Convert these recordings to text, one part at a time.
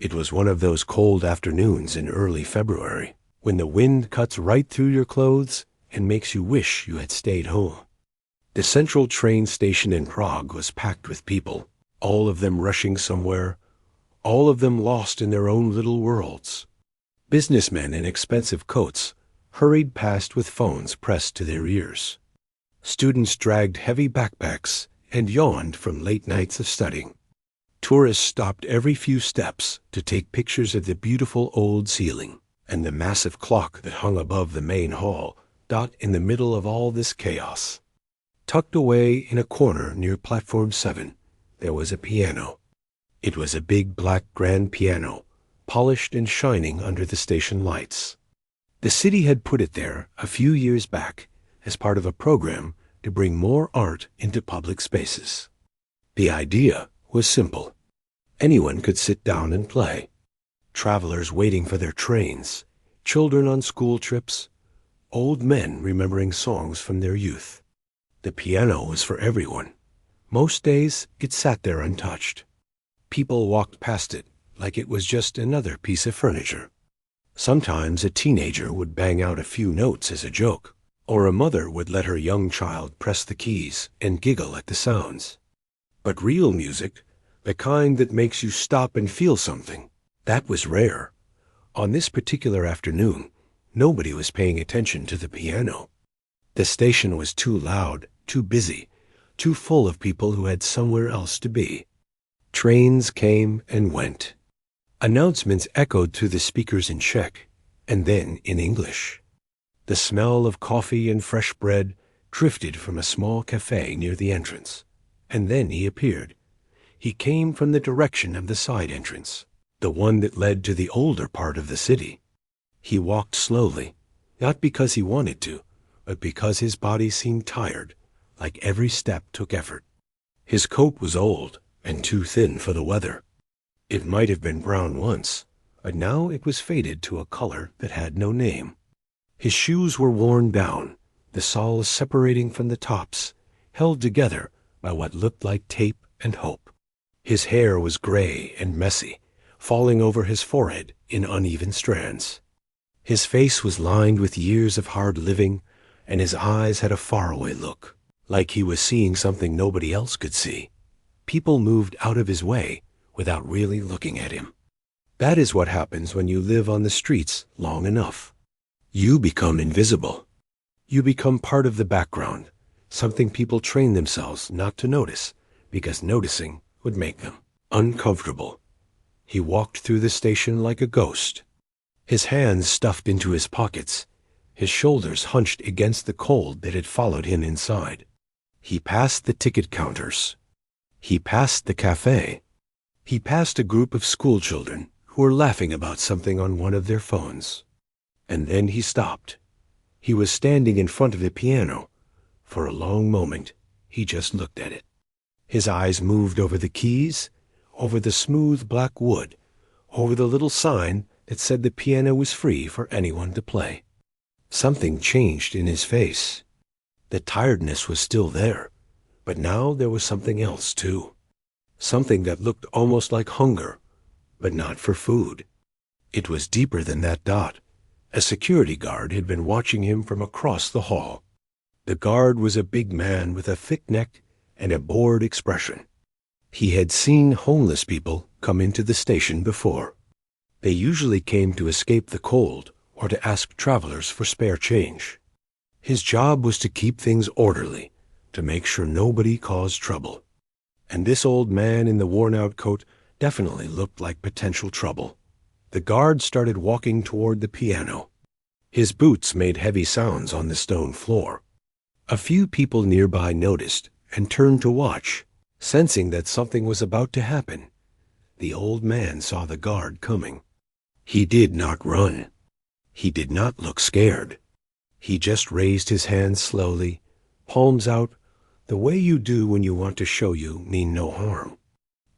It was one of those cold afternoons in early February, when the wind cuts right through your clothes and makes you wish you had stayed home. The central train station in Prague was packed with people, all of them rushing somewhere, all of them lost in their own little worlds. Businessmen in expensive coats hurried past with phones pressed to their ears. Students dragged heavy backpacks and yawned from late nights of studying. Tourists stopped every few steps to take pictures of the beautiful old ceiling and the massive clock that hung above the main hall, in the middle of all this chaos. Tucked away in a corner near Platform 7, there was a piano. It was a big black grand piano, polished and shining under the station lights. The city had put it there a few years back as part of a program to bring more art into public spaces. The idea was simple. Anyone could sit down and play. Travelers waiting for their trains, children on school trips, old men remembering songs from their youth. The piano was for everyone. Most days it sat there untouched. People walked past it like it was just another piece of furniture. Sometimes a teenager would bang out a few notes as a joke, or a mother would let her young child press the keys and giggle at the sounds. But real music, the kind that makes you stop and feel something, that was rare. On this particular afternoon, nobody was paying attention to the piano. The station was too loud, too busy, too full of people who had somewhere else to be. Trains came and went. Announcements echoed through the speakers in Czech, and then in English. The smell of coffee and fresh bread drifted from a small cafe near the entrance, and then he appeared. He came from the direction of the side entrance, the one that led to the older part of the city. He walked slowly, not because he wanted to, but because his body seemed tired, like every step took effort. His coat was old and too thin for the weather. It might have been brown once, but now it was faded to a color that had no name. His shoes were worn down, the soles separating from the tops, held together by what looked like tape and hope. His hair was gray and messy, falling over his forehead in uneven strands. His face was lined with years of hard living, and his eyes had a faraway look, like he was seeing something nobody else could see. People moved out of his way without really looking at him. That is what happens when you live on the streets long enough. You become invisible. You become part of the background, something people train themselves not to notice, because noticing would make them uncomfortable. He walked through the station like a ghost, his hands stuffed into his pockets, his shoulders hunched against the cold that had followed him inside. He passed the ticket counters. He passed the cafe. He passed a group of school children who were laughing about something on one of their phones. And then he stopped. He was standing in front of the piano. For a long moment, he just looked at it. His eyes moved over the keys, over the smooth black wood, over the little sign that said the piano was free for anyone to play. Something changed in his face. The tiredness was still there, but now there was something else too. Something that looked almost like hunger, but not for food. It was deeper than that. A security guard had been watching him from across the hall. The guard was a big man with a thick neck and a bored expression. He had seen homeless people come into the station before. They usually came to escape the cold or to ask travelers for spare change. His job was to keep things orderly, to make sure nobody caused trouble. And this old man in the worn-out coat definitely looked like potential trouble. The guard started walking toward the piano. His boots made heavy sounds on the stone floor. A few people nearby noticed and turned to watch, sensing that something was about to happen. The old man saw the guard coming. He did not run. He did not look scared. He just raised his hands slowly, palms out, the way you do when you want to show you mean no harm.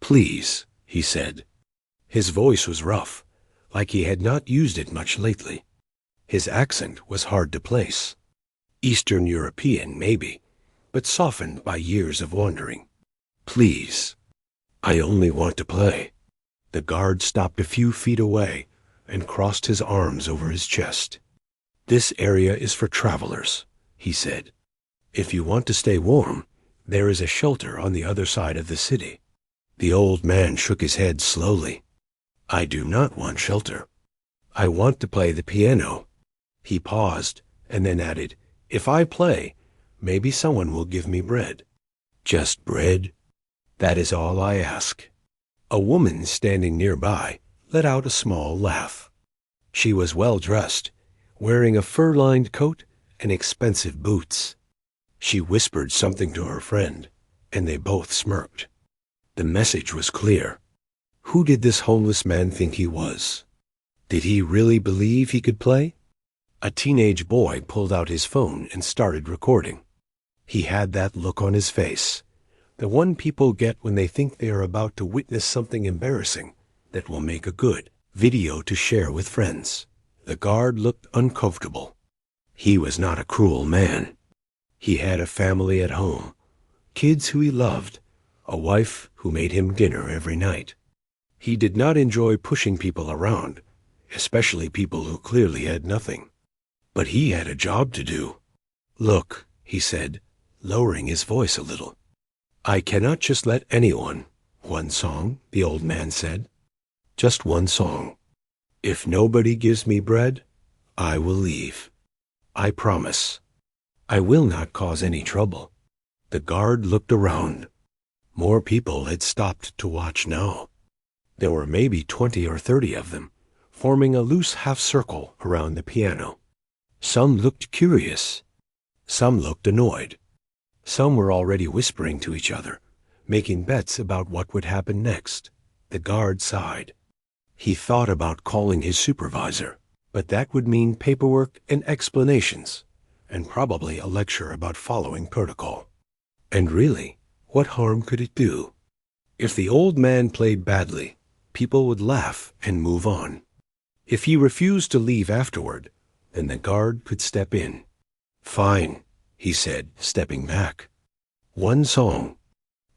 "Please," he said. His voice was rough, like he had not used it much lately. His accent was hard to place. Eastern European, maybe, but softened by years of wandering. "Please, I only want to play." The guard stopped a few feet away and crossed his arms over his chest. "This area is for travelers," he said. "If you want to stay warm, there is a shelter on the other side of the city." The old man shook his head slowly. "I do not want shelter. I want to play the piano." He paused and then added, "If I play, maybe someone will give me bread." "Just bread? That is all I ask." A woman standing nearby let out a small laugh. She was well dressed, wearing a fur-lined coat and expensive boots. She whispered something to her friend, and they both smirked. The message was clear. Who did this homeless man think he was? Did he really believe he could play? A teenage boy pulled out his phone and started recording. He had that look on his face, the one people get when they think they are about to witness something embarrassing that will make a good video to share with friends. The guard looked uncomfortable. He was not a cruel man. He had a family at home, kids who he loved, a wife who made him dinner every night. He did not enjoy pushing people around, especially people who clearly had nothing. But he had a job to do. "Look," he said, lowering his voice a little. "I cannot just let anyone—" "One song," the old man said. "Just one song. If nobody gives me bread, I will leave. I promise. I will not cause any trouble." The guard looked around. More people had stopped to watch now. There were maybe 20 or 30 of them, forming a loose half-circle around the piano. Some looked curious. Some looked annoyed. Some were already whispering to each other, making bets about what would happen next. The guard sighed. He thought about calling his supervisor, but that would mean paperwork and explanations, and probably a lecture about following protocol. And really, what harm could it do? If the old man played badly, people would laugh and move on. If he refused to leave afterward, then the guard could step in. "Fine," he said, stepping back. "One song.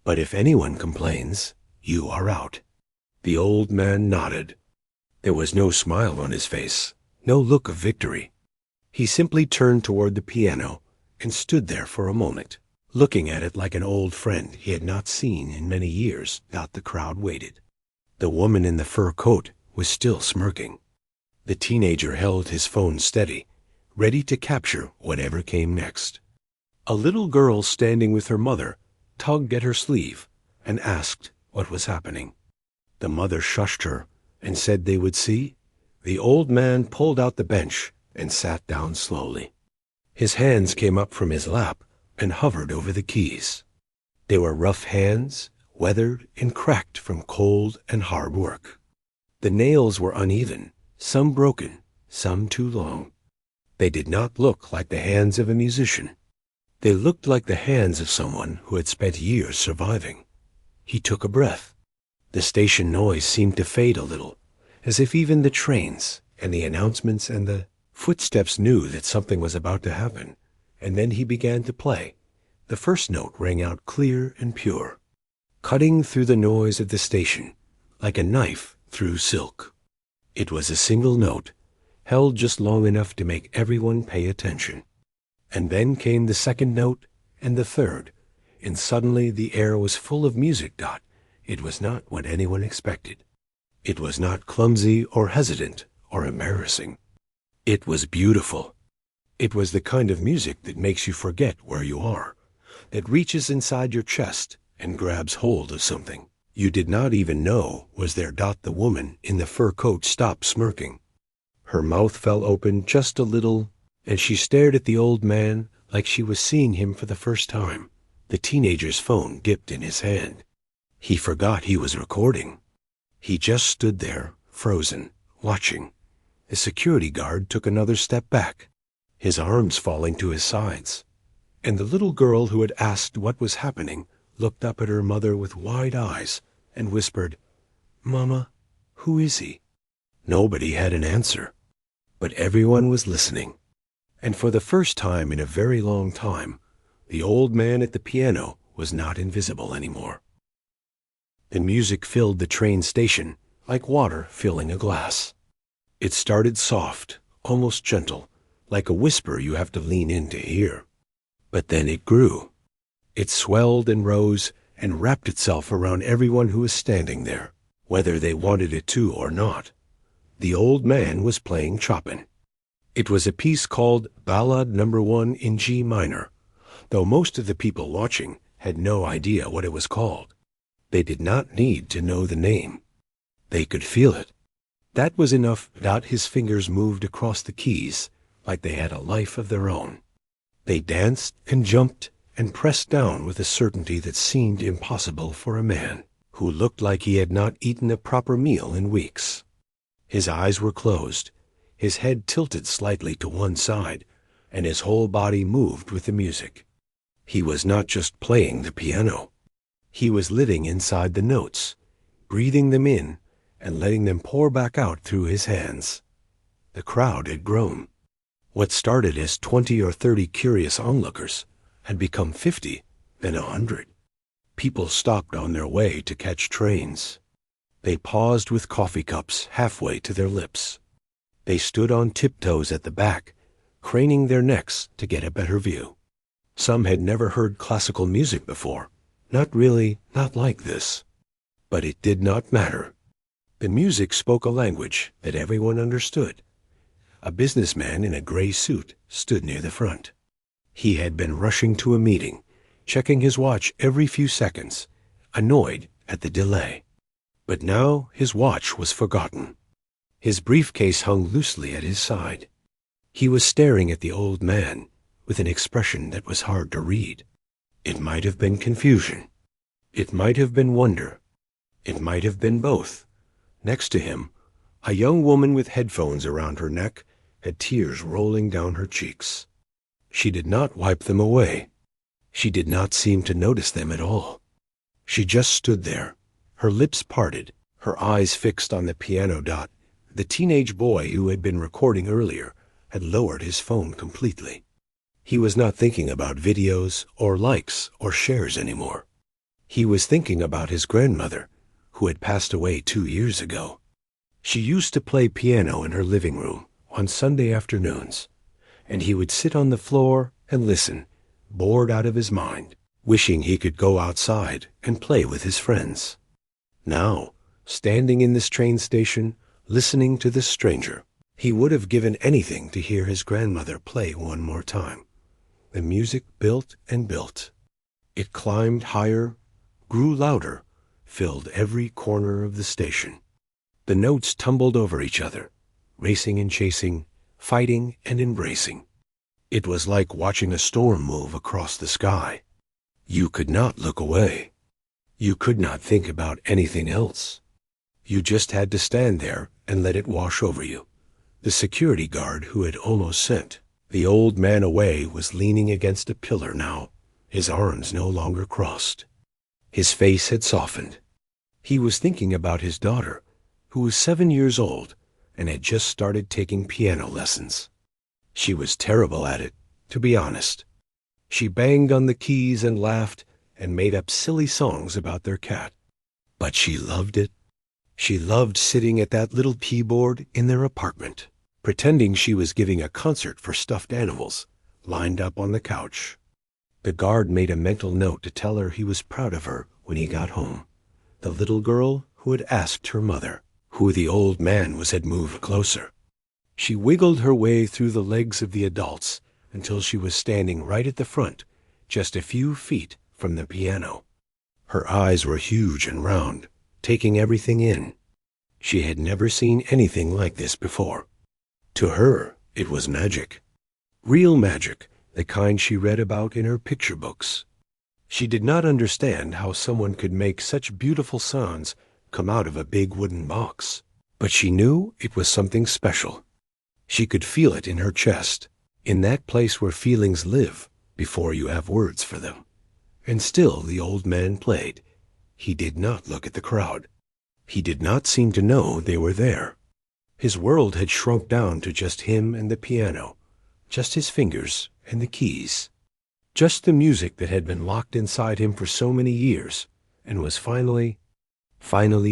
But if anyone complains, you are out." The old man nodded. There was no smile on his face, no look of victory. He simply turned toward the piano and stood there for a moment, looking at it like an old friend he had not seen in many years. Out the crowd waited. The woman in the fur coat was still smirking. The teenager held his phone steady, ready to capture whatever came next. A little girl standing with her mother tugged at her sleeve and asked what was happening. The mother shushed her and said they would see. The old man pulled out the bench and sat down slowly. His hands came up from his lap and hovered over the keys. They were rough hands, weathered and cracked from cold and hard work. The nails were uneven, some broken, some too long. They did not look like the hands of a musician. They looked like the hands of someone who had spent years surviving. He took a breath. The station noise seemed to fade a little, as if even the trains and the announcements and the footsteps knew that something was about to happen. And then he began to play. The first note rang out clear and pure, cutting through the noise of the station like a knife through silk. It was a single note, held just long enough to make everyone pay attention. And then came the second note and the third, and suddenly the air was full of music. It was not what anyone expected. It was not clumsy or hesitant or embarrassing. It was beautiful. It was the kind of music that makes you forget where you are, that reaches inside your chest and grabs hold of something you did not even know was there. The woman in the fur coat stopped smirking. Her mouth fell open just a little, and she stared at the old man like she was seeing him for the first time. The teenager's phone dipped in his hand. He forgot he was recording. He just stood there, frozen, watching. The security guard took another step back, his arms falling to his sides. And the little girl who had asked what was happening looked up at her mother with wide eyes and whispered, "Mama, who is he?" Nobody had an answer, but everyone was listening. And for the first time in a very long time, the old man at the piano was not invisible anymore. The music filled the train station like water filling a glass. It started soft, almost gentle, like a whisper you have to lean in to hear. But then it grew. It swelled and rose and wrapped itself around everyone who was standing there, whether they wanted it to or not. The old man was playing Chopin. It was a piece called Ballade No. 1 in G minor, though most of the people watching had no idea what it was called. They did not need to know the name. They could feel it. That was enough that his fingers moved across the keys like they had a life of their own. They danced and jumped and pressed down with a certainty that seemed impossible for a man who looked like he had not eaten a proper meal in weeks. His eyes were closed, his head tilted slightly to one side, and his whole body moved with the music. He was not just playing the piano. He was living inside the notes, breathing them in and letting them pour back out through his hands. The crowd had grown. What started as 20 or 30 curious onlookers had become 50, then 100. People stopped on their way to catch trains. They paused with coffee cups halfway to their lips. They stood on tiptoes at the back, craning their necks to get a better view. Some had never heard classical music before, not like this. But it did not matter. The music spoke a language that everyone understood. A businessman in a gray suit stood near the front. He had been rushing to a meeting, checking his watch every few seconds, annoyed at the delay. But now his watch was forgotten. His briefcase hung loosely at his side. He was staring at the old man with an expression that was hard to read. It might have been confusion. It might have been wonder. It might have been both. Next to him, a young woman with headphones around her neck had tears rolling down her cheeks. She did not wipe them away. She did not seem to notice them at all. She just stood there, her lips parted, her eyes fixed on the piano dot. The teenage boy who had been recording earlier had lowered his phone completely. He was not thinking about videos or likes or shares anymore. He was thinking about his grandmother, who had passed away 2 years ago. She used to play piano in her living room on Sunday afternoons, and he would sit on the floor and listen, bored out of his mind, wishing he could go outside and play with his friends. Now, standing in this train station, listening to this stranger, he would have given anything to hear his grandmother play one more time. The music built and built. It climbed higher, grew louder, filled every corner of the station. The notes tumbled over each other, racing and chasing, fighting and embracing. It was like watching a storm move across the sky. You could not look away. You could not think about anything else. You just had to stand there and let it wash over you. The security guard who had almost sent the old man away was leaning against a pillar now, his arms no longer crossed. His face had softened. He was thinking about his daughter, who was 7 years old and had just started taking piano lessons. She was terrible at it, to be honest. She banged on the keys and laughed and made up silly songs about their cat. But she loved it. She loved sitting at that little keyboard in their apartment, pretending she was giving a concert for stuffed animals, lined up on the couch. The guard made a mental note to tell her he was proud of her when he got home. The little girl who had asked her mother, who the old man had moved closer. She wiggled her way through the legs of the adults until she was standing right at the front, just a few feet from the piano. Her eyes were huge and round, taking everything in. She had never seen anything like this before. To her, it was magic. Real magic, the kind she read about in her picture books. She did not understand how someone could make such beautiful sounds come out of a big wooden box, but she knew it was something special. She could feel it in her chest, in that place where feelings live before you have words for them. And still the old man played. He did not look at the crowd. He did not seem to know they were there. His world had shrunk down to just him and the piano, just his fingers and the keys, just the music that had been locked inside him for so many years and was finally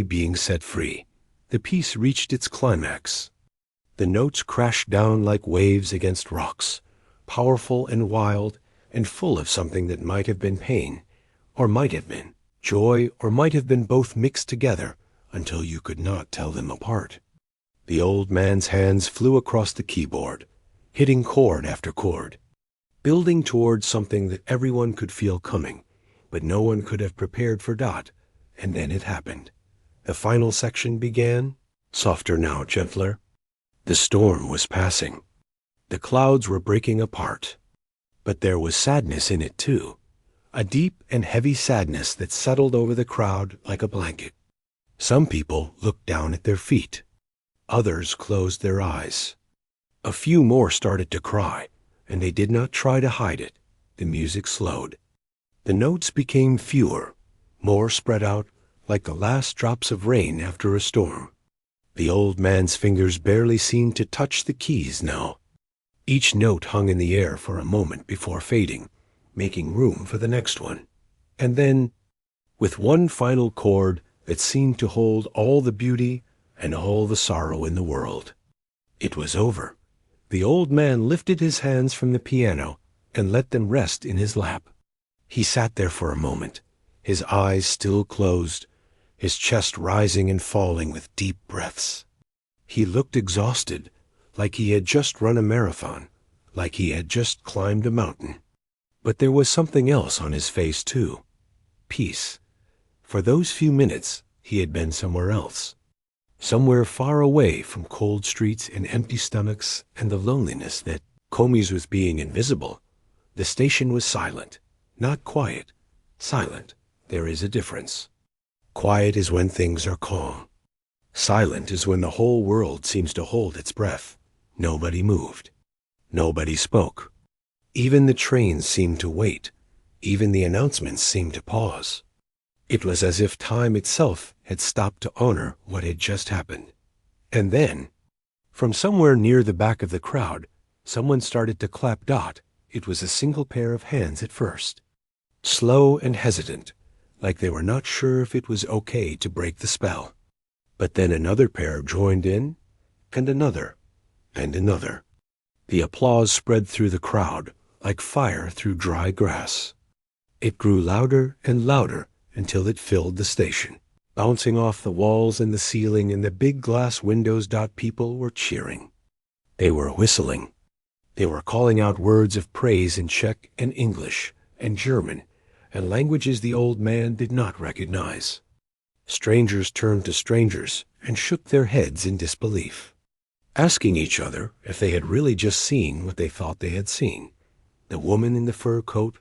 being set free, the piece reached its climax. The notes crashed down like waves against rocks, powerful and wild, and full of something that might have been pain, or might have been joy, or might have been both mixed together until you could not tell them apart. The old man's hands flew across the keyboard, hitting chord after chord, building towards something that everyone could feel coming, but no one could have prepared for. And then it happened. The final section began, softer now, gentler. The storm was passing. The clouds were breaking apart. But there was sadness in it too, a deep and heavy sadness that settled over the crowd like a blanket. Some people looked down at their feet. Others closed their eyes. A few more started to cry, and they did not try to hide it. The music slowed. The notes became fewer, more spread out, like the last drops of rain after a storm. The old man's fingers barely seemed to touch the keys now. Each note hung in the air for a moment before fading, making room for the next one. And then, with one final chord that seemed to hold all the beauty and all the sorrow in the world, it was over. The old man lifted his hands from the piano and let them rest in his lap. He sat there for a moment, his eyes still closed, his chest rising and falling with deep breaths. He looked exhausted, like he had just run a marathon, like he had just climbed a mountain. But there was something else on his face too. Peace. For those few minutes, he had been somewhere else. Somewhere far away from cold streets and empty stomachs and the loneliness that Comey's was being invisible. The station was silent, not quiet. Silent. There is a difference. Quiet is when things are calm. Silent is when the whole world seems to hold its breath. Nobody moved. Nobody spoke. Even the trains seemed to wait. Even the announcements seemed to pause. It was as if time itself had stopped to honor what had just happened. And then, from somewhere near the back of the crowd, someone started to clap. It was a single pair of hands at first. Slow and hesitant, like they were not sure if it was okay to break the spell. But then another pair joined in, and another, and another. The applause spread through the crowd like fire through dry grass. It grew louder and louder until it filled the station, bouncing off the walls and the ceiling and the big glass windows. People were cheering. They were whistling. They were calling out words of praise in Czech and English and German and languages the old man did not recognize. Strangers turned to strangers and shook their heads in disbelief, asking each other if they had really just seen what they thought they had seen. The woman in the fur coat,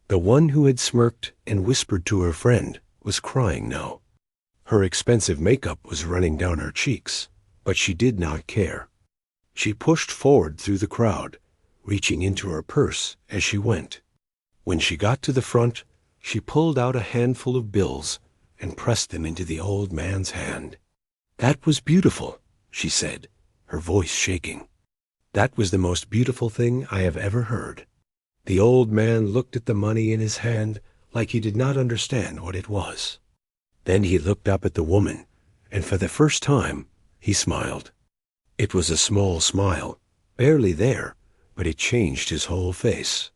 the one who had smirked and whispered to her friend, was crying now. Her expensive makeup was running down her cheeks, but she did not care. She pushed forward through the crowd, reaching into her purse as she went. When she got to the front, she pulled out a handful of bills and pressed them into the old man's hand. "That was beautiful," she said, her voice shaking. "That was the most beautiful thing I have ever heard." The old man looked at the money in his hand like he did not understand what it was. Then he looked up at the woman, and for the first time, he smiled. It was a small smile, barely there, but it changed his whole face.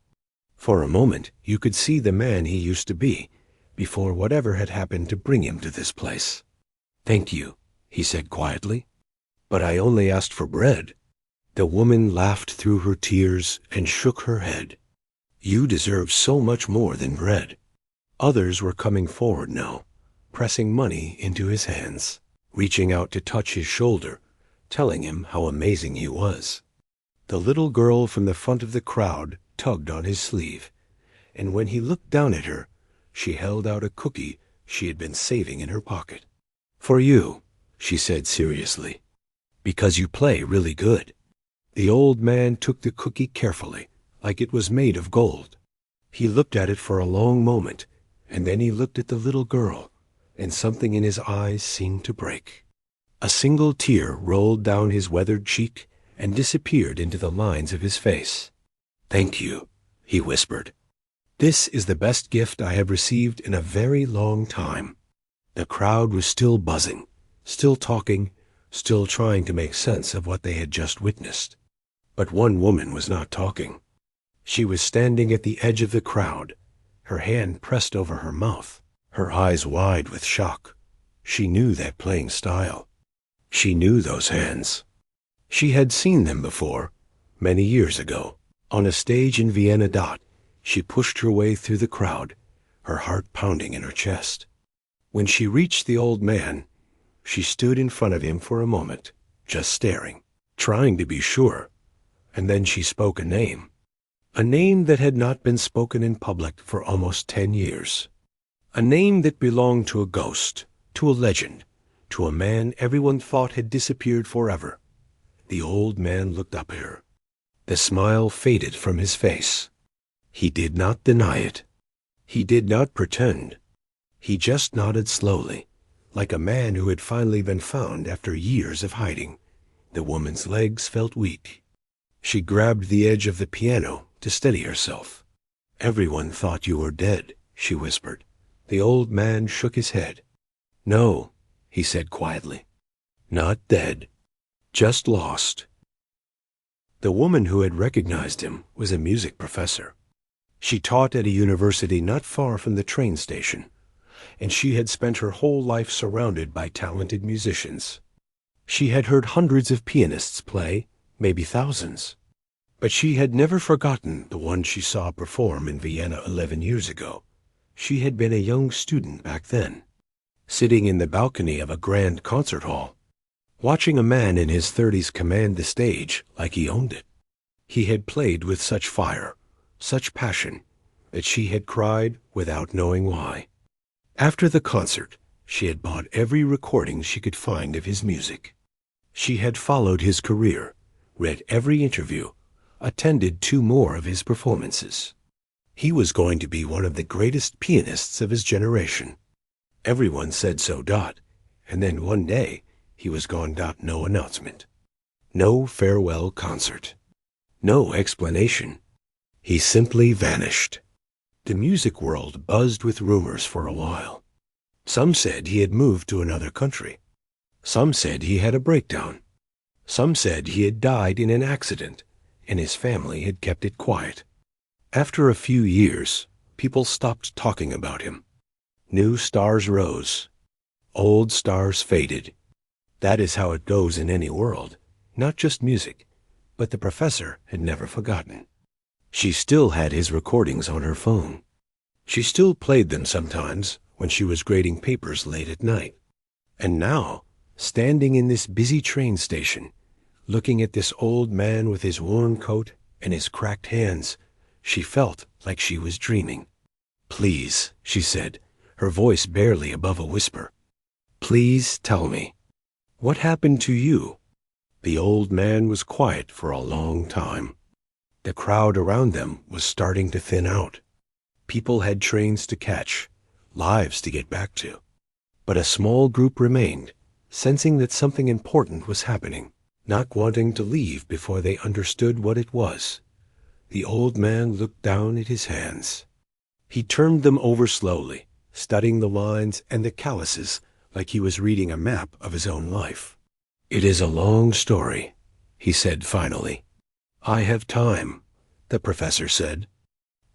For a moment, you could see the man he used to be, before whatever had happened to bring him to this place. "Thank you," he said quietly. "But I only asked for bread." The woman laughed through her tears and shook her head. "You deserve so much more than bread." Others were coming forward now, pressing money into his hands, reaching out to touch his shoulder, telling him how amazing he was. The little girl from the front of the crowd tugged on his sleeve, and when he looked down at her, she held out a cookie she had been saving in her pocket. "For you," she said seriously, "because you play really good." The old man took the cookie carefully, like it was made of gold. He looked at it for a long moment, and then he looked at the little girl, and something in his eyes seemed to break. A single tear rolled down his weathered cheek and disappeared into the lines of his face. "Thank you," he whispered. "This is the best gift I have received in a very long time." The crowd was still buzzing, still talking, still trying to make sense of what they had just witnessed. But one woman was not talking. She was standing at the edge of the crowd, her hand pressed over her mouth, her eyes wide with shock. She knew that playing style. She knew those hands. She had seen them before, many years ago, on a stage in Vienna. She pushed her way through the crowd, her heart pounding in her chest. When she reached the old man, she stood in front of him for a moment, just staring, trying to be sure, and then she spoke a name that had not been spoken in public for almost 10 years. A name that belonged to a ghost, to a legend, to a man everyone thought had disappeared forever. The old man looked up at her. The smile faded from his face. He did not deny it. He did not pretend. He just nodded slowly, like a man who had finally been found after years of hiding. The woman's legs felt weak. She grabbed the edge of the piano to steady herself. "Everyone thought you were dead," she whispered. The old man shook his head. "No," he said quietly. "Not dead. Just lost." The woman who had recognized him was a music professor. She taught at a university not far from the train station, and she had spent her whole life surrounded by talented musicians. She had heard hundreds of pianists play, maybe thousands. But she had never forgotten the one she saw perform in Vienna 11 years ago. She had been a young student back then, sitting in the balcony of a grand concert hall, watching a man in his 30s command the stage like he owned it. He had played with such fire, such passion, that she had cried without knowing why. After the concert, she had bought every recording she could find of his music. She had followed his career, read every interview, attended 2 more of his performances. He was going to be one of the greatest pianists of his generation. Everyone said so. And then one day, he was gone. No announcement. No farewell concert. No explanation. He simply vanished. The music world buzzed with rumors for a while. Some said he had moved to another country. Some said he had a breakdown. Some said he had died in an accident, and his family had kept it quiet. After a few years, people stopped talking about him. New stars rose. Old stars faded. That is how it goes in any world, not just music, but the professor had never forgotten. She still had his recordings on her phone. She still played them sometimes when she was grading papers late at night. And now, standing in this busy train station, looking at this old man with his worn coat and his cracked hands, she felt like she was dreaming. "Please," she said, her voice barely above a whisper. "Please tell me. What happened to you?" The old man was quiet for a long time. The crowd around them was starting to thin out. People had trains to catch, lives to get back to. But a small group remained, sensing that something important was happening, not wanting to leave before they understood what it was. The old man looked down at his hands. He turned them over slowly, studying the lines and the calluses like he was reading a map of his own life. "It is a long story," he said finally. "I have time," the professor said.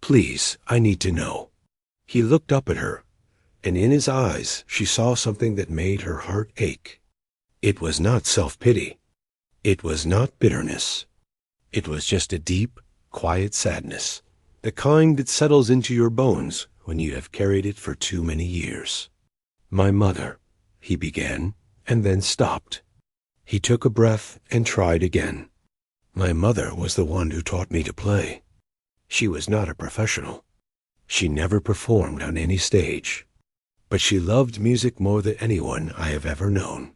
"Please, I need to know." He looked up at her, and in his eyes she saw something that made her heart ache. It was not self-pity. It was not bitterness. It was just a deep, quiet sadness, the kind that settles into your bones when you have carried it for too many years. "My mother," he began, and then stopped. He took a breath and tried again. "My mother was the one who taught me to play. She was not a professional. She never performed on any stage. But she loved music more than anyone I have ever known.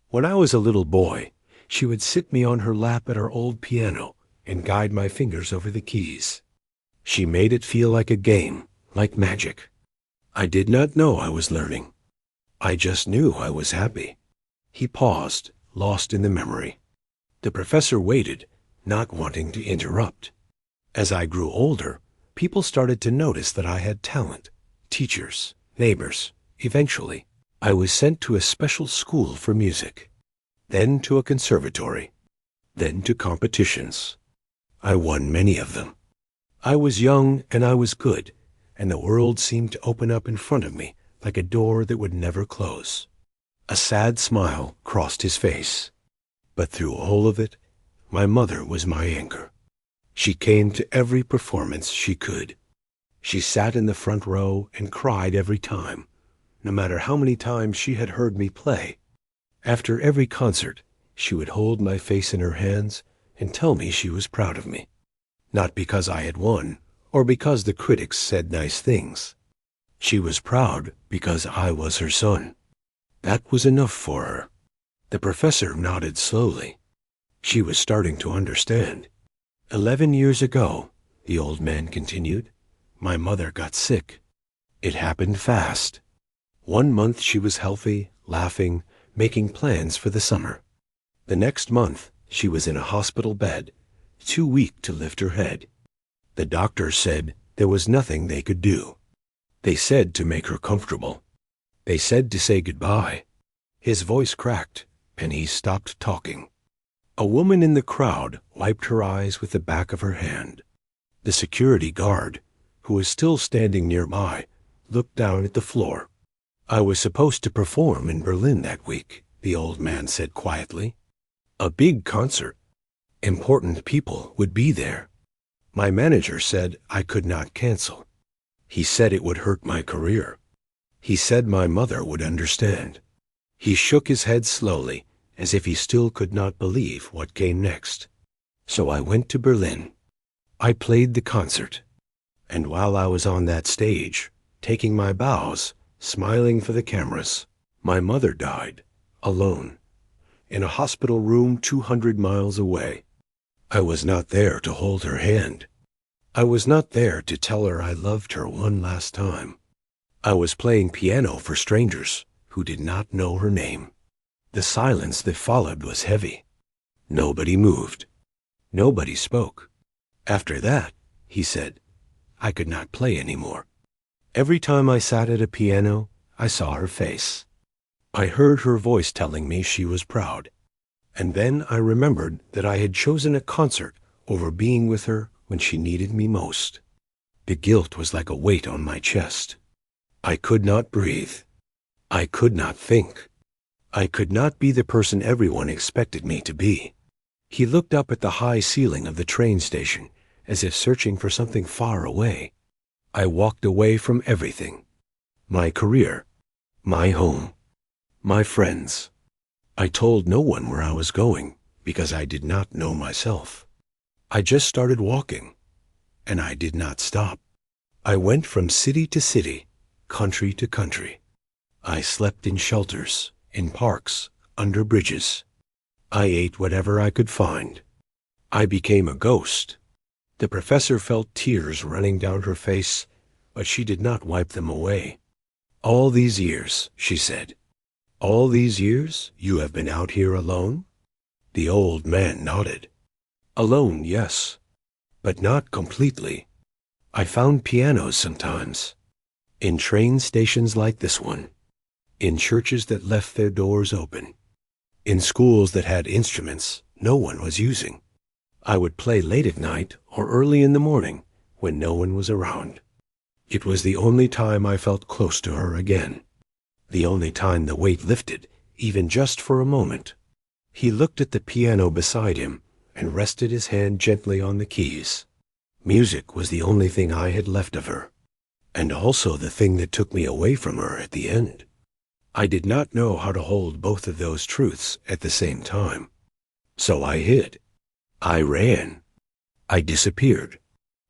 When I was a little boy, she would sit me on her lap at our old piano and guide my fingers over the keys. She made it feel like a game, like magic. I did not know I was learning. I just knew I was happy." He paused, lost in the memory. The professor waited, not wanting to interrupt. As I grew older, people started to notice that I had talent. Teachers, neighbors, eventually, I was sent to a special school for music, then to a conservatory, then to competitions. I won many of them. I was young and I was good, and the world seemed to open up in front of me like a door that would never close. A sad smile crossed his face. But through all of it, my mother was my anchor. She came to every performance she could. She sat in the front row and cried every time, no matter how many times she had heard me play. After every concert, she would hold my face in her hands and tell me she was proud of me. Not because I had won, or because the critics said nice things. She was proud because I was her son. That was enough for her. The professor nodded slowly. She was starting to understand. 11 years ago, the old man continued, my mother got sick. It happened fast. 1 month she was healthy, laughing, making plans for the summer. The next month, she was in a hospital bed, too weak to lift her head. The doctors said there was nothing they could do. They said to make her comfortable. They said to say goodbye. His voice cracked, and he stopped talking. A woman in the crowd wiped her eyes with the back of her hand. The security guard, who was still standing nearby, looked down at the floor. I was supposed to perform in Berlin that week, the old man said quietly. A big concert. Important people would be there. My manager said I could not cancel. He said it would hurt my career. He said my mother would understand. He shook his head slowly, as if he still could not believe what came next. So I went to Berlin. I played the concert. And while I was on that stage, taking my bows, smiling for the cameras, my mother died, alone, in a hospital room 200 miles away. I was not there to hold her hand. I was not there to tell her I loved her one last time. I was playing piano for strangers who did not know her name. The silence that followed was heavy. Nobody moved. Nobody spoke. After that, he said, I could not play anymore. Every time I sat at a piano, I saw her face. I heard her voice telling me she was proud. And then I remembered that I had chosen a concert over being with her when she needed me most. The guilt was like a weight on my chest. I could not breathe. I could not think. I could not be the person everyone expected me to be. He looked up at the high ceiling of the train station, as if searching for something far away. I walked away from everything. My career, my home, my friends. I told no one where I was going because I did not know myself. I just started walking, and I did not stop. I went from city to city, country to country. I slept in shelters, in parks, under bridges. I ate whatever I could find. I became a ghost. The professor felt tears running down her face, but she did not wipe them away. All these years, she said, all these years you have been out here alone? The old man nodded. Alone, yes, but not completely. I found pianos sometimes, in train stations like this one, in churches that left their doors open, in schools that had instruments no one was using. I would play late at night or early in the morning when no one was around. It was the only time I felt close to her again. The only time the weight lifted, even just for a moment. He looked at the piano beside him and rested his hand gently on the keys. Music was the only thing I had left of her, and also the thing that took me away from her at the end. I did not know how to hold both of those truths at the same time. So I hid. I ran. I disappeared.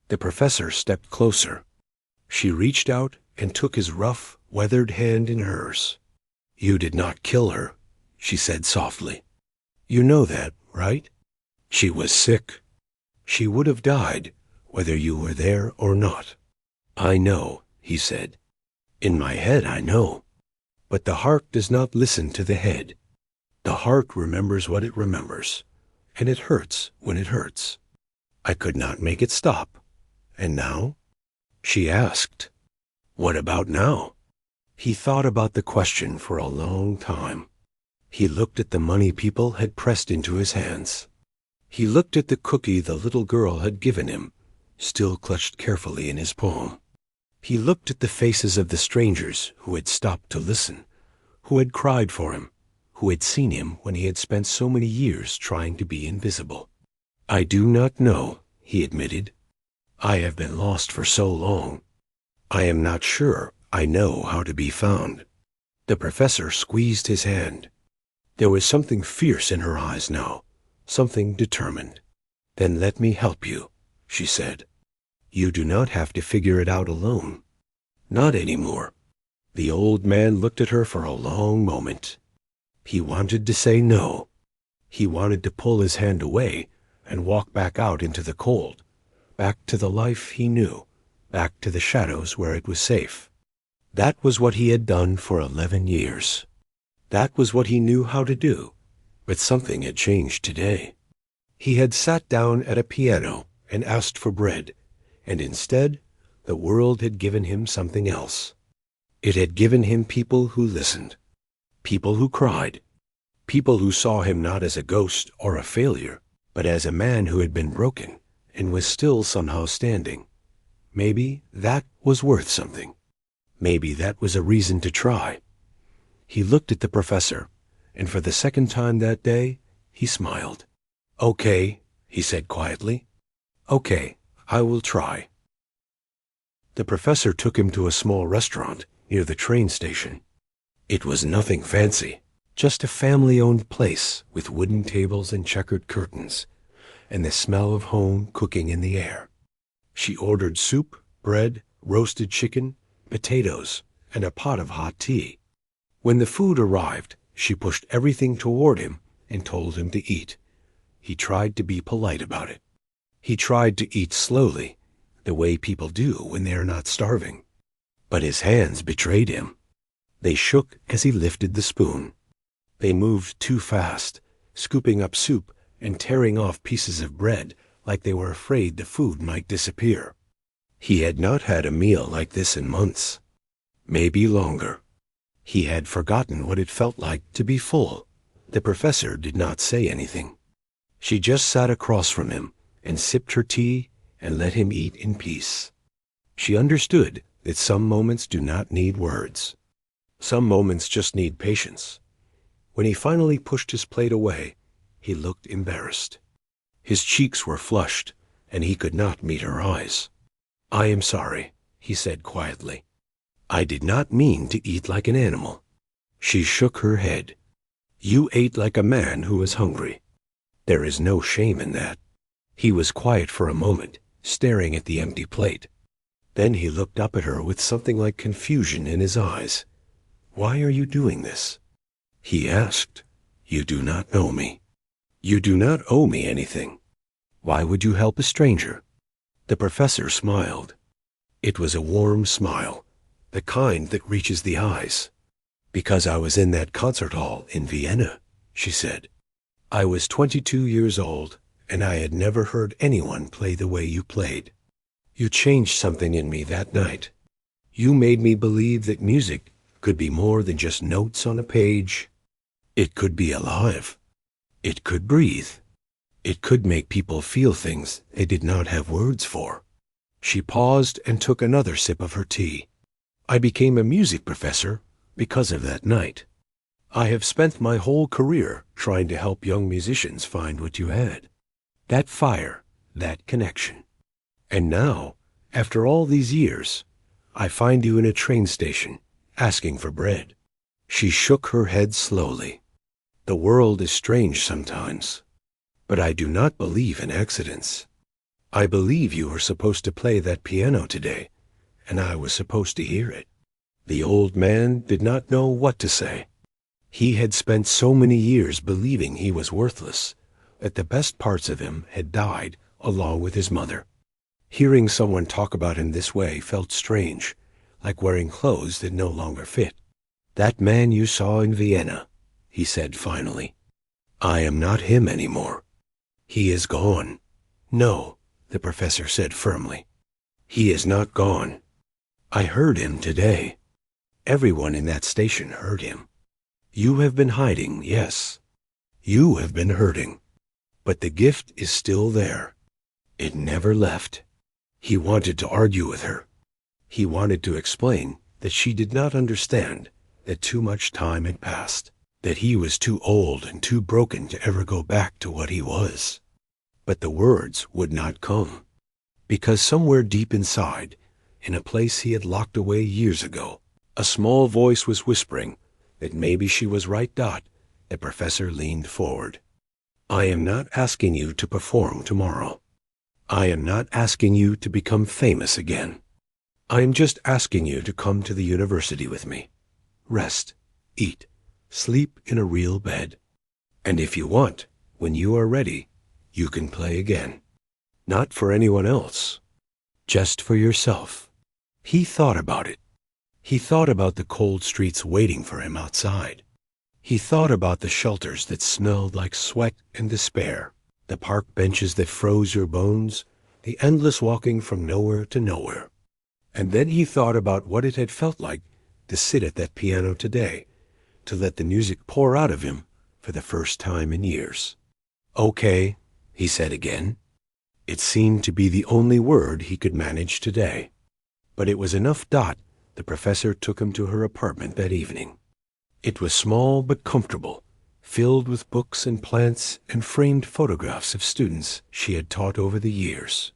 The professor stepped closer. She reached out and took his rough, weathered hand in hers. You did not kill her, she said softly. You know that, right? She was sick. She would have died, whether you were there or not. I know, he said. In my head I know. But the heart does not listen to the head. The heart remembers what it remembers, and it hurts when it hurts. I could not make it stop. And now? She asked, what about now? He thought about the question for a long time. He looked at the money people had pressed into his hands. He looked at the cookie the little girl had given him, still clutched carefully in his palm. He looked at the faces of the strangers who had stopped to listen, who had cried for him, who had seen him when he had spent so many years trying to be invisible. "I do not know," he admitted. "I have been lost for so long. I am not sure I know how to be found." The professor squeezed his hand. There was something fierce in her eyes now, something determined. "Then let me help you," she said. "You do not have to figure it out alone. Not anymore." The old man looked at her for a long moment. He wanted to say no. He wanted to pull his hand away and walk back out into the cold, back to the life he knew, back to the shadows where it was safe. That was what he had done for 11 years. That was what he knew how to do. But something had changed today. He had sat down at a piano and asked for bread, and instead, the world had given him something else. It had given him people who listened, people who cried, people who saw him not as a ghost or a failure, but as a man who had been broken and was still somehow standing. Maybe that was worth something. Maybe that was a reason to try. He looked at the professor, and for the second time that day, he smiled. "Okay," he said quietly. "Okay, I will try." The professor took him to a small restaurant near the train station. It was nothing fancy, just a family-owned place with wooden tables and checkered curtains, and the smell of home cooking in the air. She ordered soup, bread, roasted chicken, potatoes, and a pot of hot tea. When the food arrived, she pushed everything toward him and told him to eat. He tried to be polite about it. He tried to eat slowly, the way people do when they are not starving. But his hands betrayed him. They shook as he lifted the spoon. They moved too fast, scooping up soup and tearing off pieces of bread like they were afraid the food might disappear. He had not had a meal like this in months, maybe longer. He had forgotten what it felt like to be full. The professor did not say anything. She just sat across from him and sipped her tea and let him eat in peace. She understood that some moments do not need words. Some moments just need patience. When he finally pushed his plate away, he looked embarrassed. His cheeks were flushed, and he could not meet her eyes. "I am sorry," he said quietly. "I did not mean to eat like an animal." She shook her head. "You ate like a man who was hungry. There is no shame in that." He was quiet for a moment, staring at the empty plate. Then he looked up at her with something like confusion in his eyes. "Why are you doing this?" He asked. "You do not know me. You do not owe me anything. Why would you help a stranger?" The professor smiled. It was a warm smile, the kind that reaches the eyes. "Because I was in that concert hall in Vienna," she said. "I was 22 years old, and I had never heard anyone play the way you played. You changed something in me that night. You made me believe that music could be more than just notes on a page. It could be alive. It could breathe. It could make people feel things they did not have words for." She paused and took another sip of her tea. "I became a music professor because of that night. I have spent my whole career trying to help young musicians find what you had. That fire, that connection. And now, after all these years, I find you in a train station, asking for bread." She shook her head slowly. "The world is strange sometimes, but I do not believe in accidents. I believe you were supposed to play that piano today, and I was supposed to hear it." The old man did not know what to say. He had spent so many years believing he was worthless that the best parts of him had died along with his mother. Hearing someone talk about him this way felt strange, like wearing clothes that no longer fit. "That man you saw in Vienna," he said finally. "I am not him anymore. He is gone." "No," the professor said firmly. "He is not gone. I heard him today." Everyone in that station heard him. You have been hiding, yes. You have been hurting. But the gift is still there. It never left. He wanted to argue with her. He wanted to explain that she did not understand, that too much time had passed, that he was too old and too broken to ever go back to what he was. But the words would not come, because somewhere deep inside, in a place he had locked away years ago, a small voice was whispering that maybe she was right. The professor leaned forward. I am not asking you to perform tomorrow. I am not asking you to become famous again. I am just asking you to come to the university with me. Rest, eat, sleep in a real bed. And if you want, when you are ready, you can play again. Not for anyone else, just for yourself. He thought about it. He thought about the cold streets waiting for him outside. He thought about the shelters that smelled like sweat and despair, the park benches that froze your bones, the endless walking from nowhere to nowhere. And then he thought about what it had felt like to sit at that piano today, to let the music pour out of him for the first time in years. Okay, he said again. It seemed to be the only word he could manage today. But it was enough. The professor took him to her apartment that evening. It was small but comfortable, filled with books and plants and framed photographs of students she had taught over the years.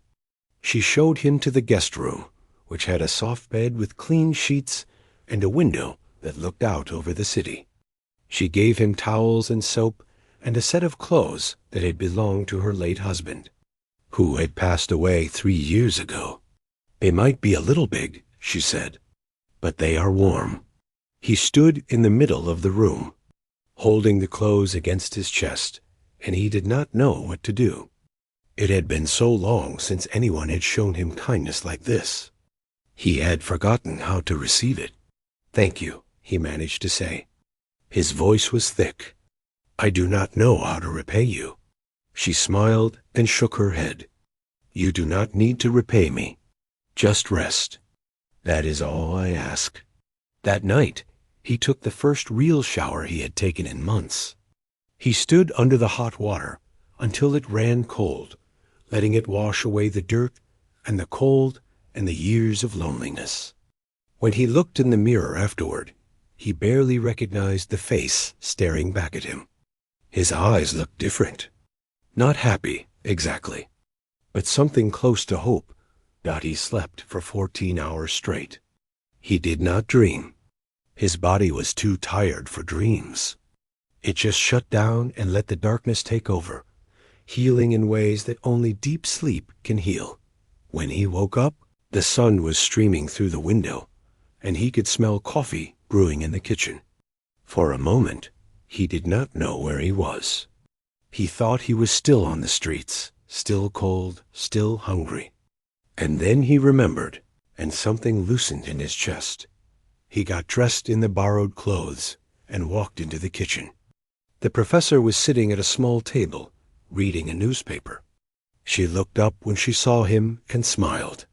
She showed him to the guest room, which had a soft bed with clean sheets and a window that looked out over the city. She gave him towels and soap and a set of clothes that had belonged to her late husband, who had passed away 3 years ago. They might be a little big, she said, but they are warm. He stood in the middle of the room, holding the clothes against his chest, and he did not know what to do. It had been so long since anyone had shown him kindness like this. He had forgotten how to receive it. Thank you, he managed to say. His voice was thick. I do not know how to repay you. She smiled and shook her head. You do not need to repay me. Just rest. That is all I ask. That night, he took the first real shower he had taken in months. He stood under the hot water until it ran cold, letting it wash away the dirt and the cold and the years of loneliness. When he looked in the mirror afterward, he barely recognized the face staring back at him. His eyes looked different. Not happy, exactly, but something close to hope. He slept for 14 hours straight. He did not dream. His body was too tired for dreams. It just shut down and let the darkness take over, healing in ways that only deep sleep can heal. When he woke up, the sun was streaming through the window, and he could smell coffee brewing in the kitchen. For a moment, he did not know where he was. He thought he was still on the streets, still cold, still hungry. And then he remembered, and something loosened in his chest. He got dressed in the borrowed clothes and walked into the kitchen. The professor was sitting at a small table, reading a newspaper. She looked up when she saw him and smiled.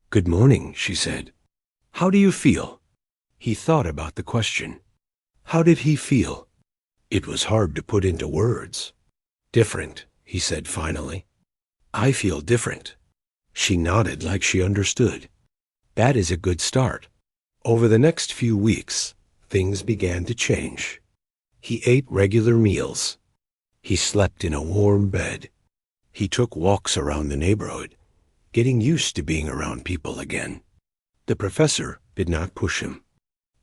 Good morning, she said. How do you feel? He thought about the question. How did he feel? It was hard to put into words. Different, he said finally. I feel different. She nodded like she understood. That is a good start. Over the next few weeks, things began to change. He ate regular meals. He slept in a warm bed. He took walks around the neighborhood, getting used to being around people again. The professor did not push him.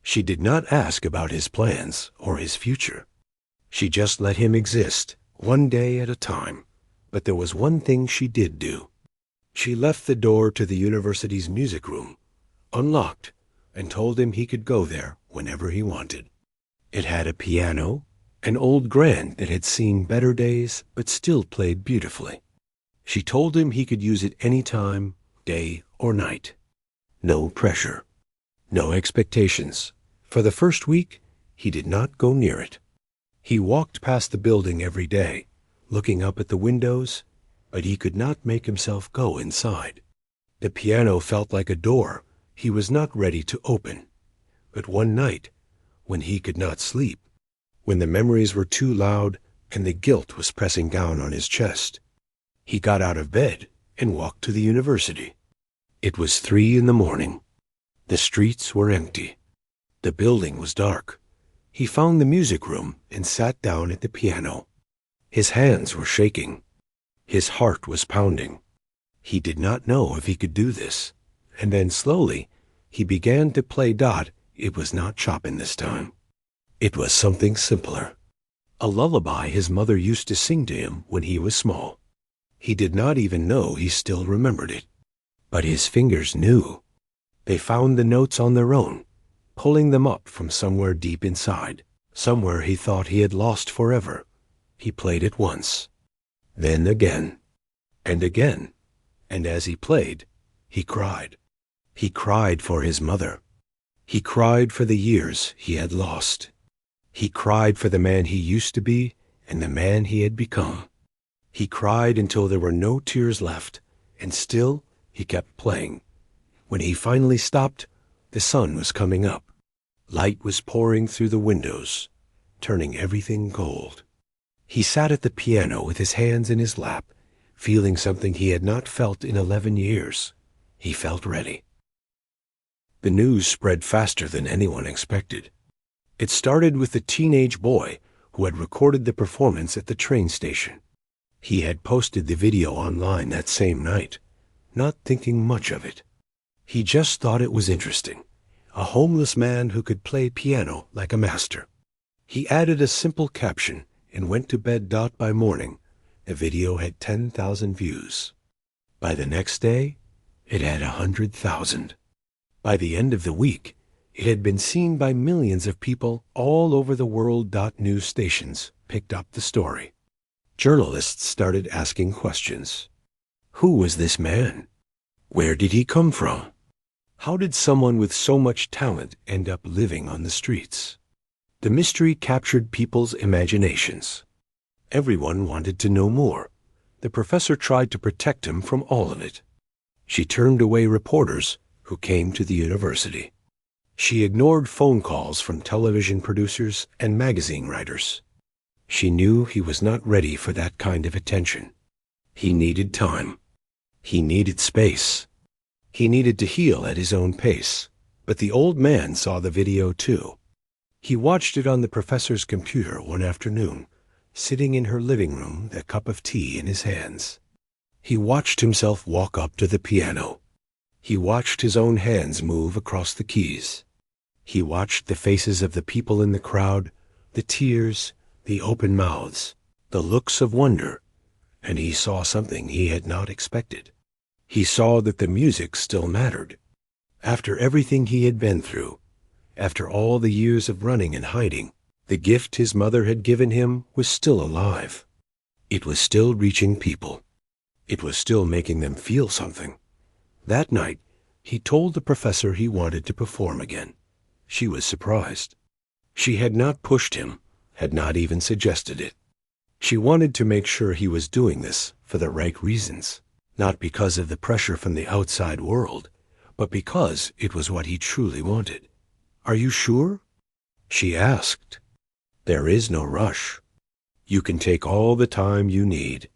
She did not ask about his plans or his future. She just let him exist, one day at a time. But there was one thing she did do. She left the door to the university's music room unlocked and told him he could go there whenever he wanted. It had a piano, an old grand that had seen better days but still played beautifully. She told him he could use it any time, day or night. No pressure, no expectations. For the first week, he did not go near it. He walked past the building every day, looking up at the windows, but he could not make himself go inside. The piano felt like a door he was not ready to open. But one night, when he could not sleep, when the memories were too loud and the guilt was pressing down on his chest, he got out of bed and walked to the university. It was 3 in the morning. The streets were empty. The building was dark. He found the music room and sat down at the piano. His hands were shaking. His heart was pounding. He did not know if he could do this. And then slowly, he began to play Dot. It was not Chopin this time. It was something simpler. A lullaby his mother used to sing to him when he was small. He did not even know he still remembered it. But his fingers knew. They found the notes on their own, pulling them up from somewhere deep inside, somewhere he thought he had lost forever. He played it once, then again, and again, and as he played, he cried. He cried for his mother. He cried for the years he had lost. He cried for the man he used to be and the man he had become. He cried until there were no tears left, and still he kept playing. When he finally stopped, the sun was coming up. Light was pouring through the windows, turning everything gold. He sat at the piano with his hands in his lap, feeling something he had not felt in 11 years. He felt ready. The news spread faster than anyone expected. It started with the teenage boy who had recorded the performance at the train station. He had posted the video online that same night, not thinking much of it. He just thought it was interesting. A homeless man who could play piano like a master. He added a simple caption and went to bed. By morning, the video had 10,000 views. By the next day, it had 100,000. By the end of the week, it had been seen by millions of people all over the world. News stations picked up the story. Journalists started asking questions. Who was this man? Where did he come from? How did someone with so much talent end up living on the streets? The mystery captured people's imaginations. Everyone wanted to know more. The professor tried to protect him from all of it. She turned away reporters who came to the university. She ignored phone calls from television producers and magazine writers. She knew he was not ready for that kind of attention. He needed time. He needed space. He needed to heal at his own pace. But the old man saw the video too. He watched it on the professor's computer one afternoon, sitting in her living room, a cup of tea in his hands. He watched himself walk up to the piano. He watched his own hands move across the keys. He watched the faces of the people in the crowd, the tears, the open mouths, the looks of wonder, and he saw something he had not expected. He saw that the music still mattered. After everything he had been through, after all the years of running and hiding, the gift his mother had given him was still alive. It was still reaching people. It was still making them feel something. That night, he told the professor he wanted to perform again. She was surprised. She had not pushed him, had not even suggested it. She wanted to make sure he was doing this for the right reasons, not because of the pressure from the outside world, but because it was what he truly wanted. "Are you sure?" she asked. "There is no rush. You can take all the time you need."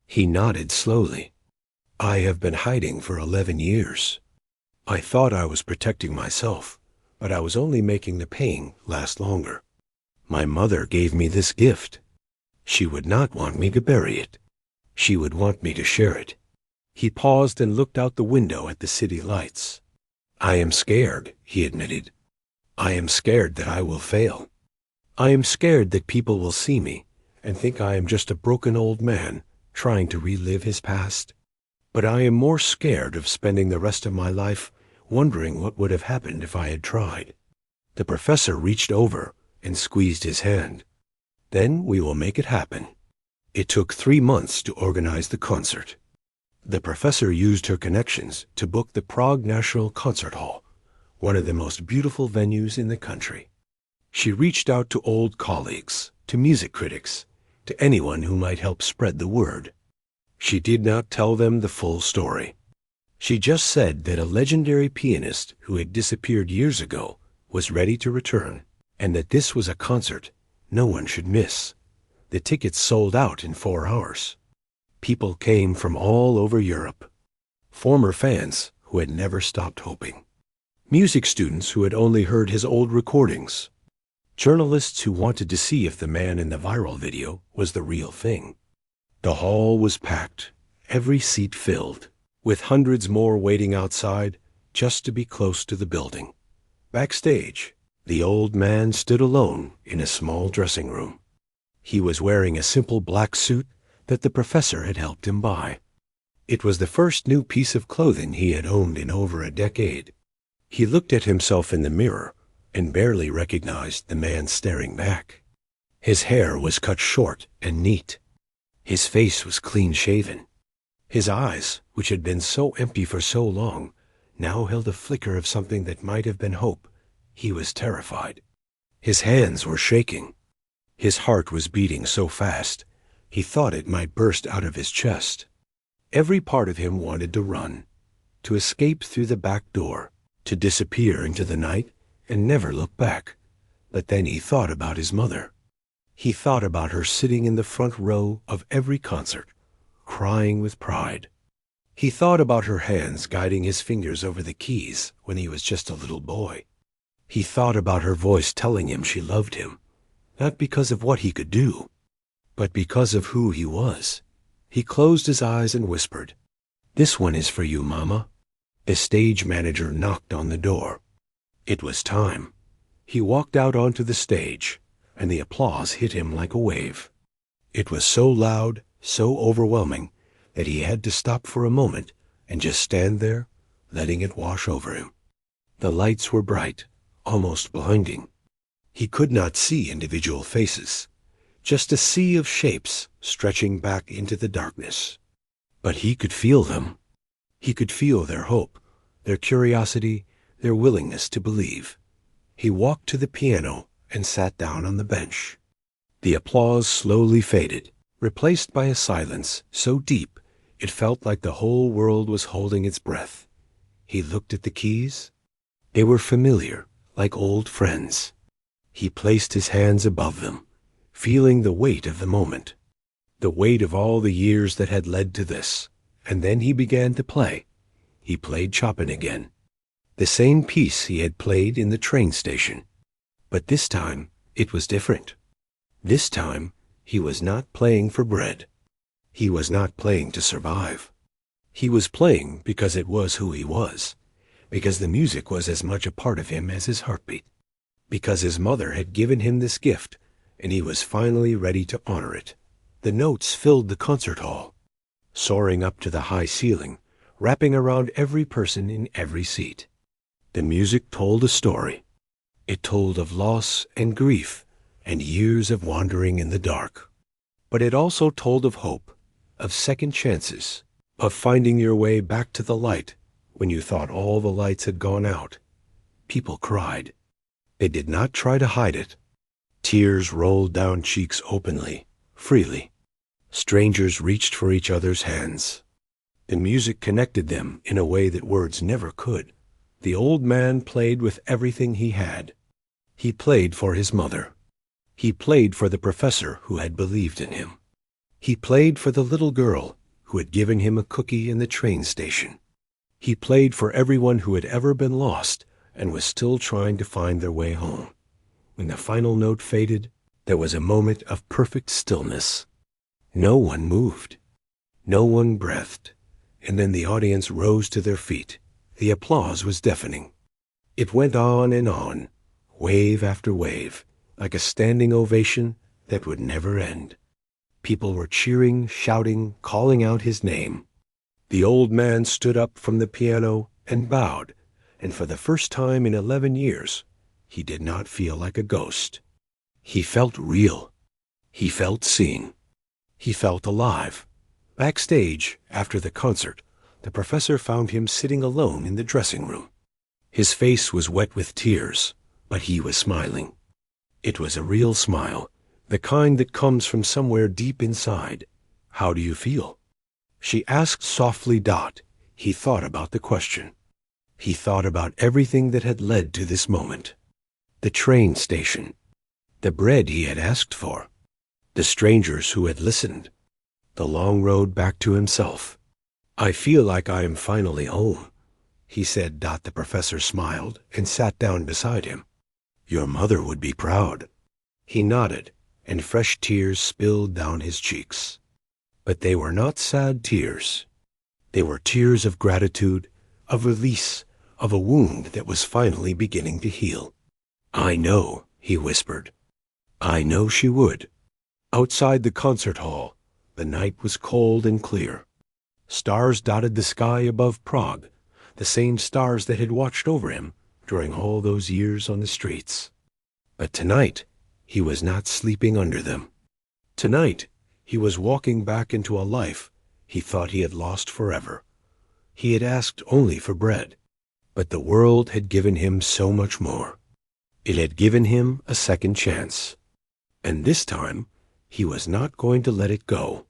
He nodded slowly. "I have been hiding for 11 years. I thought I was protecting myself, but I was only making the pain last longer. My mother gave me this gift. She would not want me to bury it. She would want me to share it." He paused and looked out the window at the city lights. "I am scared," he admitted. "I am scared that I will fail. I am scared that people will see me and think I am just a broken old man trying to relive his past. But I am more scared of spending the rest of my life wondering what would have happened if I had tried." The professor reached over and squeezed his hand. "Then we will make it happen." It took 3 months to organize the concert. The professor used her connections to book the Prague National Concert Hall, one of the most beautiful venues in the country. She reached out to old colleagues, to music critics, to anyone who might help spread the word. She did not tell them the full story. She just said that a legendary pianist who had disappeared years ago was ready to return, and that this was a concert no one should miss. The tickets sold out in 4 hours. People came from all over Europe. Former fans who had never stopped hoping. Music students who had only heard his old recordings. Journalists who wanted to see if the man in the viral video was the real thing. The hall was packed, every seat filled, with hundreds more waiting outside just to be close to the building. Backstage, the old man stood alone in a small dressing room. He was wearing a simple black suit that the professor had helped him buy. It was the first new piece of clothing he had owned in over a decade. He looked at himself in the mirror and barely recognized the man staring back. His hair was cut short and neat. His face was clean-shaven. His eyes, which had been so empty for so long, now held a flicker of something that might have been hope. He was terrified. His hands were shaking. His heart was beating so fast, he thought it might burst out of his chest. Every part of him wanted to run, to escape through the back door, to disappear into the night and never look back. But then he thought about his mother. He thought about her sitting in the front row of every concert, crying with pride. He thought about her hands guiding his fingers over the keys when he was just a little boy. He thought about her voice telling him she loved him, not because of what he could do, but because of who he was. He closed his eyes and whispered, "This one is for you, Mama." The stage manager knocked on the door. It was time. He walked out onto the stage, and the applause hit him like a wave. It was so loud, so overwhelming, that he had to stop for a moment and just stand there, letting it wash over him. The lights were bright, almost blinding. He could not see individual faces, just a sea of shapes stretching back into the darkness. But he could feel them. He could feel their hope, their curiosity, their willingness to believe. He walked to the piano and sat down on the bench. The applause slowly faded, replaced by a silence so deep it felt like the whole world was holding its breath. He looked at the keys. They were familiar, like old friends. He placed his hands above them, feeling the weight of the moment, the weight of all the years that had led to this. And then he began to play. He played Chopin again, the same piece he had played in the train station. But this time it was different. This time he was not playing for bread. He was not playing to survive. He was playing because it was who he was, because the music was as much a part of him as his heartbeat, because his mother had given him this gift, and he was finally ready to honor it. The notes filled the concert hall, soaring up to the high ceiling, wrapping around every person in every seat. The music told a story. It told of loss and grief and years of wandering in the dark. But it also told of hope, of second chances, of finding your way back to the light when you thought all the lights had gone out. People cried. They did not try to hide it. Tears rolled down cheeks openly, freely. Strangers reached for each other's hands. The music connected them in a way that words never could. The old man played with everything he had. He played for his mother. He played for the professor who had believed in him. He played for the little girl who had given him a cookie in the train station. He played for everyone who had ever been lost and was still trying to find their way home. When the final note faded, there was a moment of perfect stillness. No one moved. No one breathed. And then the audience rose to their feet. The applause was deafening. It went on, wave after wave, like a standing ovation that would never end. People were cheering, shouting, calling out his name. The old man stood up from the piano and bowed, and for the first time in 11 years, he did not feel like a ghost. He felt real. He felt seen. He felt alive. Backstage, after the concert, the professor found him sitting alone in the dressing room. His face was wet with tears, but he was smiling. It was a real smile, the kind that comes from somewhere deep inside. "How do you feel?" she asked softly. He thought about the question. He thought about everything that had led to this moment. the train station, the bread he had asked for, the strangers who had listened, the long road back to himself. "I feel like I am finally home," he said. The professor smiled and sat down beside him. "Your mother would be proud." He nodded, and fresh tears spilled down his cheeks. But they were not sad tears. They were tears of gratitude, of release, of a wound that was finally beginning to heal. "I know," he whispered. "I know she would." Outside the concert hall, the night was cold and clear. Stars dotted the sky above Prague, the same stars that had watched over him during all those years on the streets. But tonight, he was not sleeping under them. Tonight, he was walking back into a life he thought he had lost forever. He had asked only for bread, but the world had given him so much more. It had given him a second chance, and this time he was not going to let it go.